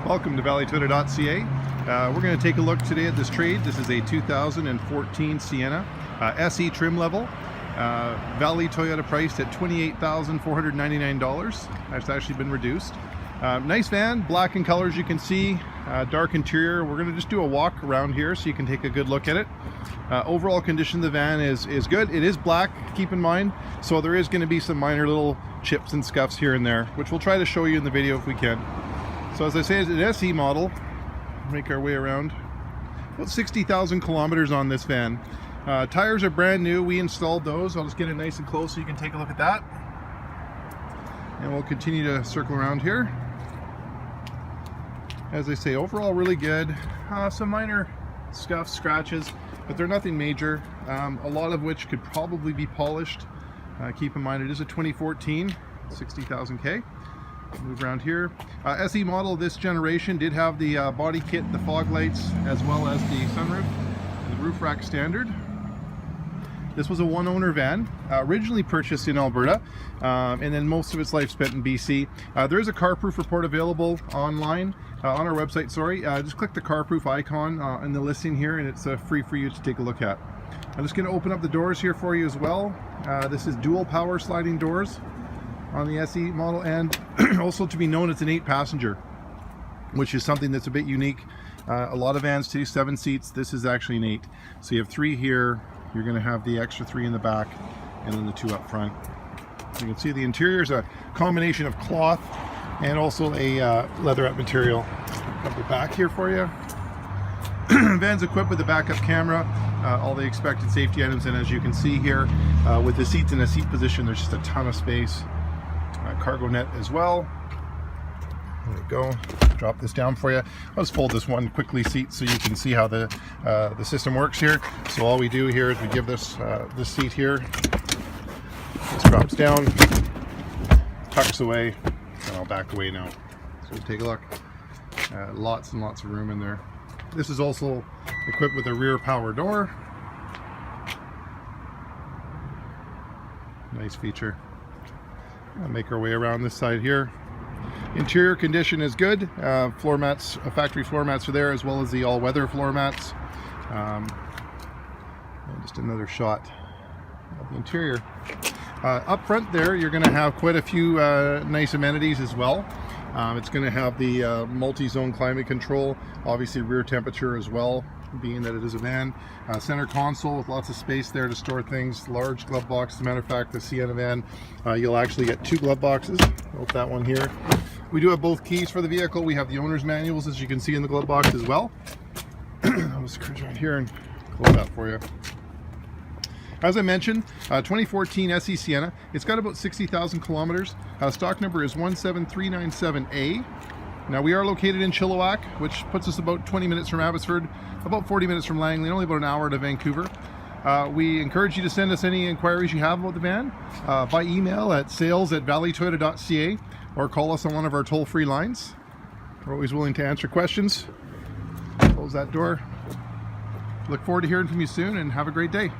Welcome to valleytoyota.ca. We're going to take a look today at this trade. This is a 2014 Sienna SE trim level. Valley Toyota priced at $28,499. That's actually been reduced. Nice van, black in color as you can see, dark interior. We're going to just do a walk around here so you can take a good look at it. Overall condition of the van is good. It is black, keep in mind, so there is going to be some minor little chips and scuffs here and there, which we'll try to show you in the video if we can. So as I say, it's an SE model. Make our way around. About 60,000 kilometers on this van. Tires are brand new. We installed those. I'll just get it nice and close so you can take a look at that. And we'll continue to circle around here. As I say, overall really good. Some minor scuffs, scratches, but they're nothing major. A lot of which could probably be polished. Keep in mind it is a 2014, 60,000 K. Move around here. SE model of this generation did have the body kit, the fog lights, as well as the sunroof and the roof rack standard. This was a one-owner van, originally purchased in Alberta, and then most of its life spent in BC. There is a CarProof report available online, on our website, sorry. Just click the CarProof icon in the listing here, and it's free for you to take a look at. I'm just going to open up the doors here for you as well. This is dual power sliding doors on the SE model, and also to be known, it's an 8-passenger, which is something that's a bit unique. A lot of vans do 7 seats. This is actually an 8. So you have 3 here. You're going to have the extra 3 in the back, and then the 2 up front. You can see the interior is a combination of cloth and also a leatherette material. Cover the back here for you. Van's equipped with a backup camera, all the expected safety items, and as you can see here, with the seats in a seat position, there's just a ton of space. Cargo net as well. There we go. Drop this down for you. I'll just fold this one quickly seat so you can see how the system works here. So all we do here is we give this seat here. This drops down, tucks away, and I'll back away now. So take a look. Lots and lots of room in there. This is also equipped with a rear power door. Nice feature. I'll make our way around this side here. Interior condition is good. Floor mats, factory floor mats are there, as well as the all-weather floor mats. And just another shot of the interior. Up front there, you're going to have quite a few nice amenities as well. It's going to have the multi-zone climate control, obviously rear temperature as well, being that it is a van. Center console with lots of space there to store things. Large glove box. As a matter of fact, the Sienna van, you'll actually get 2 glove boxes. Both that one here. We do have both keys for the vehicle. We have the owner's manuals, as you can see in the glove box as well. I'll just cruise right here and close that for you. As I mentioned, 2014 SE Sienna. It's got about 60,000 kilometers. Stock number is 17397A. Now we are located in Chilliwack, which puts us about 20 minutes from Abbotsford, about 40 minutes from Langley, and only about an hour to Vancouver. We encourage you to send us any inquiries you have about the van by email at sales@valleytoyota.ca or call us on one of our toll-free lines. We're always willing to answer questions. Close that door. Look forward to hearing from you soon, and have a great day.